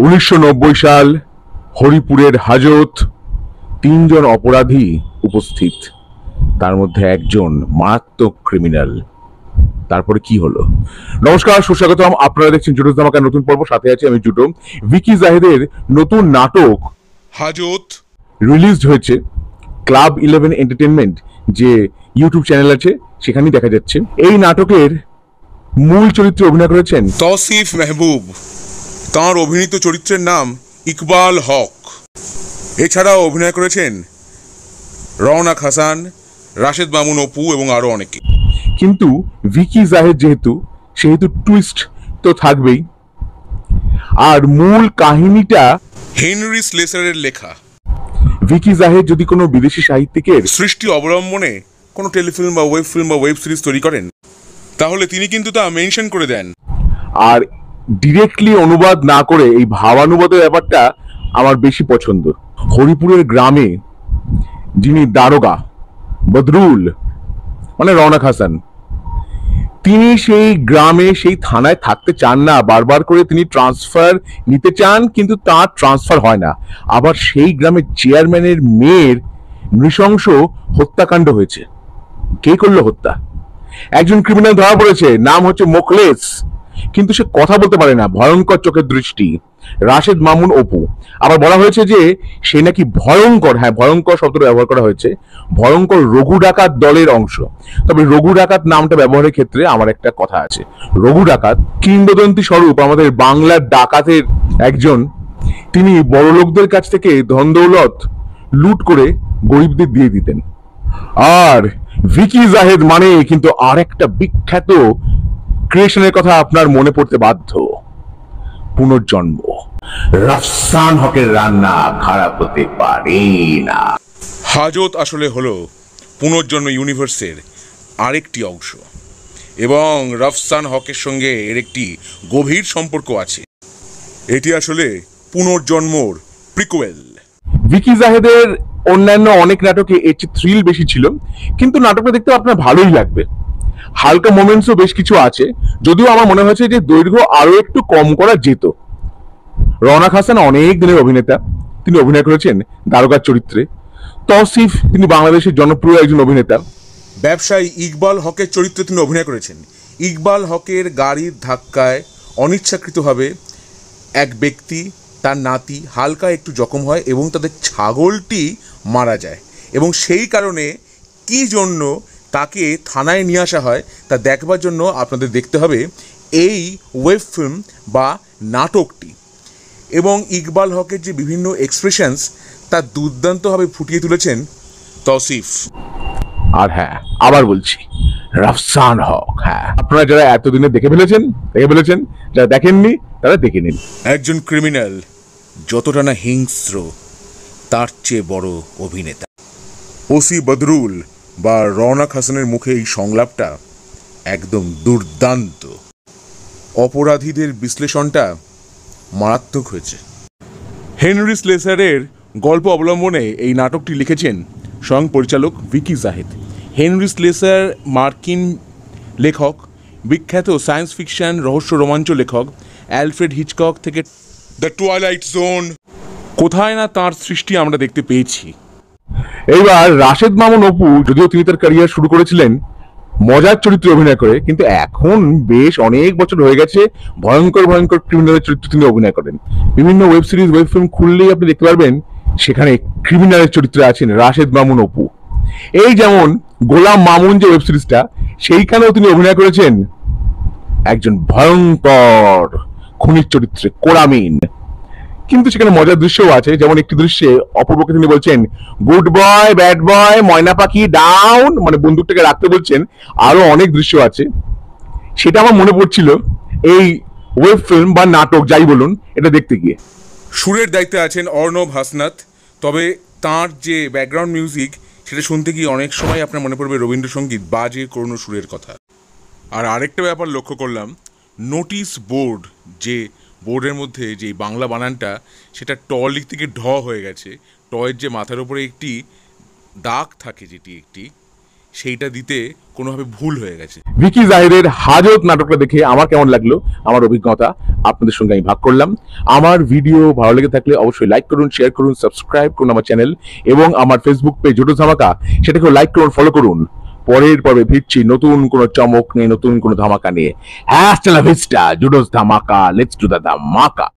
1990 সাল, হরিপুরের হাজত, তিনজন অপরাধী উপস্থিত, তার মধ্যে একজন মারাত্মক ক্রিমিনাল। তারপরে কি হলো? নমস্কার, সুস্বাগতম। আপনারা দেখছেন জুটো ধামাকার নতুন পর্ব, সাথে আছি আমি জুটো। ভিকি জাহেদের নতুন নাটক হাজত রিলিজড হয়েছে। ক্লাব 11 এন্টারটেনমেন্ট যে ইউটিউব চ্যানেল আছে সেখানেই দেখা যাচ্ছে। এই নাটকের মূল চরিত্রে অভিনয় করেছেন তৌসিফ মেহবুব। তাঁর অভিনীত চরিত্রের নাম ইকবাল হক। এছাড়াও অভিনয় করেছেন রওনাক হাসান, রাশেদ মামুন অপু এবং আরো অনেকে। কিন্তু ভিকি জাহেদ সেহেতু টুইস্ট তো থাকবেই। আর মূল কাহিনীটা হেনরি স্লেসারের লেখা। ভিকি জাহেদ যদি কোনো বিদেশি সাহিত্যিকের সৃষ্টি অবলম্বনে কোনো টেলিফিল্ম বা ওয়েব ফিল্ম বা ওয়েব সিরিজ তৈরি করেন, তাহলে তিনি কিন্তু তা মেনশন করে দেন। আর ডিরেক্টলি অনুবাদ না করে এই ভাবানুবাদের ব্যাপারটা আমার বেশি পছন্দ। হরিপুরের গ্রামে যিনি দারোগা বদরুল, মানে রওনাক হাসান, তিনি সেই গ্রামে সেই থানায় থাকতে চান না। বারবার করে তিনি ট্রান্সফার নিতে চান, কিন্তু তার ট্রান্সফার হয় না। আবার সেই গ্রামের চেয়ারম্যানের মেয়ের নৃশংস হত্যাকাণ্ড হয়েছে। কে করলো হত্যা? একজন ক্রিমিনাল ধরা পড়েছে, নাম হচ্ছে মোখলেস, কিন্তু সে কথা বলতে পারে না, ভয়ঙ্কর চোখের দৃষ্টি, রাশেদ মামুন অপু। আবার বলা হয়েছে যে সে নাকি ভয়ঙ্কর, হ্যাঁ ভয়ঙ্কর শব্দটা ব্যবহার করা হয়েছে, ভয়ঙ্কর রঘু ডাকাত দলের অংশ। তবে রঘু ডাকাত নামটা ব্যবহারের ক্ষেত্রে আমার একটা কথা আছে। রঘু ডাকাত কিংবদন্তি স্বরূপ আমাদের বাংলার ডাকাতের একজন। তিনি বড় লোকদের কাছ থেকে ধন দৌলত লুট করে গরিবদের দিয়ে দিতেন। আর ভিকি জাহেদ মানে কিন্তু আর একটা বিখ্যাত ক্রিয়েশনের কথা আপনার মনে পড়তে বাধ্য, পুনর্জন্ম। রাফসান হকের রান্না খারাপ হতে পারে না। হাজত আসলে হলো পুনর্জন্ম ইউনিভার্সের আরেকটি অংশ, এবং রাফসান হকের সঙ্গে এর একটি গভীর সম্পর্ক আছে। এটি আসলে পুনর্জন্মর প্রিকুয়েল। ভিকি জাহেদের অন্যান্য অনেক নাটকে এর চেয়ে থ্রিল বেশি ছিল, কিন্তু নাটকটা দেখতে আপনার ভালোই লাগবে। হালকা মোমেন্টসও বেশ কিছু আছে, যদিও আমার মনে হয়েছে যে দৈর্ঘ্য আরো একটু কম করা যেত। রওনাক হাসান অনেক দিনের অভিনেতা, তিনি অভিনয় করেছেন দারোগার চরিত্রে। তৌসিফ, তিনি বাংলাদেশের জনপ্রিয় একজন অভিনেতা। ব্যবসায়ী ইকবাল হকের চরিত্রে তিনি অভিনয় করেছেন। ইকবাল হকের গাড়ির ধাক্কায় অনিচ্ছাকৃতভাবে এক ব্যক্তি, তার নাতি হালকা একটু জখম হয় এবং তাদের ছাগলটি মারা যায়, এবং সেই কারণে কি জন্য তাকে থানায় নিয়ে আসা হয় তা দেখবার জন্য আপনাদের দেখতে হবে এই ওয়েব ফিল্ম বা নাটকটি। এবং ইকবাল হকের যে বিভিন্ন এক্সপ্রেশনস তা দুর্দান্তভাবে ফুটিয়ে তুলেছেন তৌসিফ। আর হ্যাঁ, আবার বলছি, রাফসান হক। হ্যাঁ, আপনারা যারা এতদিনে দেখে ফেলেছেন, যারা দেখেননি তারা দেখে নিন। একজন ক্রিমিনাল যতটা না হিংস্র, তার চেয়ে বড় অভিনেতা। ওসি বদরুল বা রওনাক হাসানের মুখে এই সংলাপটা একদম দুর্দান্ত। অপরাধীদের বিশ্লেষণটা মারাত্মক হয়েছে। হেনরি স্লেসারের গল্প অবলম্বনে এই নাটকটি লিখেছেন স্বয়ং পরিচালক ভিকি জাহেদ। হেনরি স্লেসার মার্কিন লেখক, বিখ্যাত সায়েন্স ফিকশন রহস্য রোমাঞ্চ লেখক অ্যালফ্রেড হিচকক থেকে দ্য টুয়াইলাইট জোন, কোথায় না তার সৃষ্টি আমরা দেখতে পেয়েছি। এইবার রাশেদ মামুন অপু, যদিও তিনি তার ক্যারিয়ার শুরু করেছিলেন মজার চরিত্রে অভিনয় করে, কিন্তু এখন বেশ অনেক বছর হয়ে গেছে ভয়ঙ্কর ক্রিমিনালের চরিত্রে তিনি অভিনয় করেন। বিভিন্ন ওয়েব সিরিজ, ওয়েব ফিল্ম খুললেই আপনি দেখতে পারবেন সেখানে ক্রিমিনালের চরিত্রে আছেন রাশেদ মামুন অপু। এই যেমন গোলাম মামুন যে ওয়েব সিরিজটা, সেইখানেও তিনি অভিনয় করেছেন একজন ভয়ঙ্কর খুনির চরিত্রে, কোরামিন। কিন্তু সেখানে মজার দৃশ্যও আছে, যেমন একটি দৃশ্যে অপূর্বকে তিনি বলছেন গুড বয়, ব্যাড বয়, ময়না পাখি ডাউন, মানে বন্দুকটাকে রাখতে বলছেন। আরো অনেক দৃশ্য আছে, সেটা আমার মনে পড়ছিল এই ওয়েব ফিল্ম বা নাটক যাই বলুন এটা দেখতে গিয়ে। সুরের দায়িত্বে আছেন অর্ণব হাসনাত। তবে তার যে ব্যাকগ্রাউন্ড মিউজিক, সেটা শুনতে গিয়ে অনেক সময় আপনার মনে পড়বে রবীন্দ্রসঙ্গীত বা যে কোনো সুরের কথা। আর আরেকটা ব্যাপার লক্ষ্য করলাম, নোটিশ বোর্ড, যে বোর্ডের মধ্যে যে বাংলা বানানটা, সেটা ট লিখ থেকে ঢ হয়ে গেছে। টয়ের যে মাথার উপরে একটি দাগ থাকে, যেটি একটি, সেইটা দিতে কোনোভাবে ভুল হয়ে গেছে। ভিকি জাহিরের হাজত নাটকটা দেখে আমার কেমন লাগলো, আমার অভিজ্ঞতা আপনাদের সঙ্গে আমি ভাগ করলাম। আমার ভিডিও ভালো লেগে থাকলে অবশ্যই লাইক করুন, শেয়ার করুন, সাবস্ক্রাইব করুন আমার চ্যানেল, এবং আমার ফেসবুক পেজ জুডোস ধামাকা, সেটাকেও লাইক করুন, ফলো করুন। পরের পর্বে ফিরছি নতুন কোনো চমক নিয়ে, নতুন কোনো ধামাকা নিয়ে। হ্যাঁ, ভিস্টা জুডোস ধামাকা, লেটস ডু দ্য ধামাকা।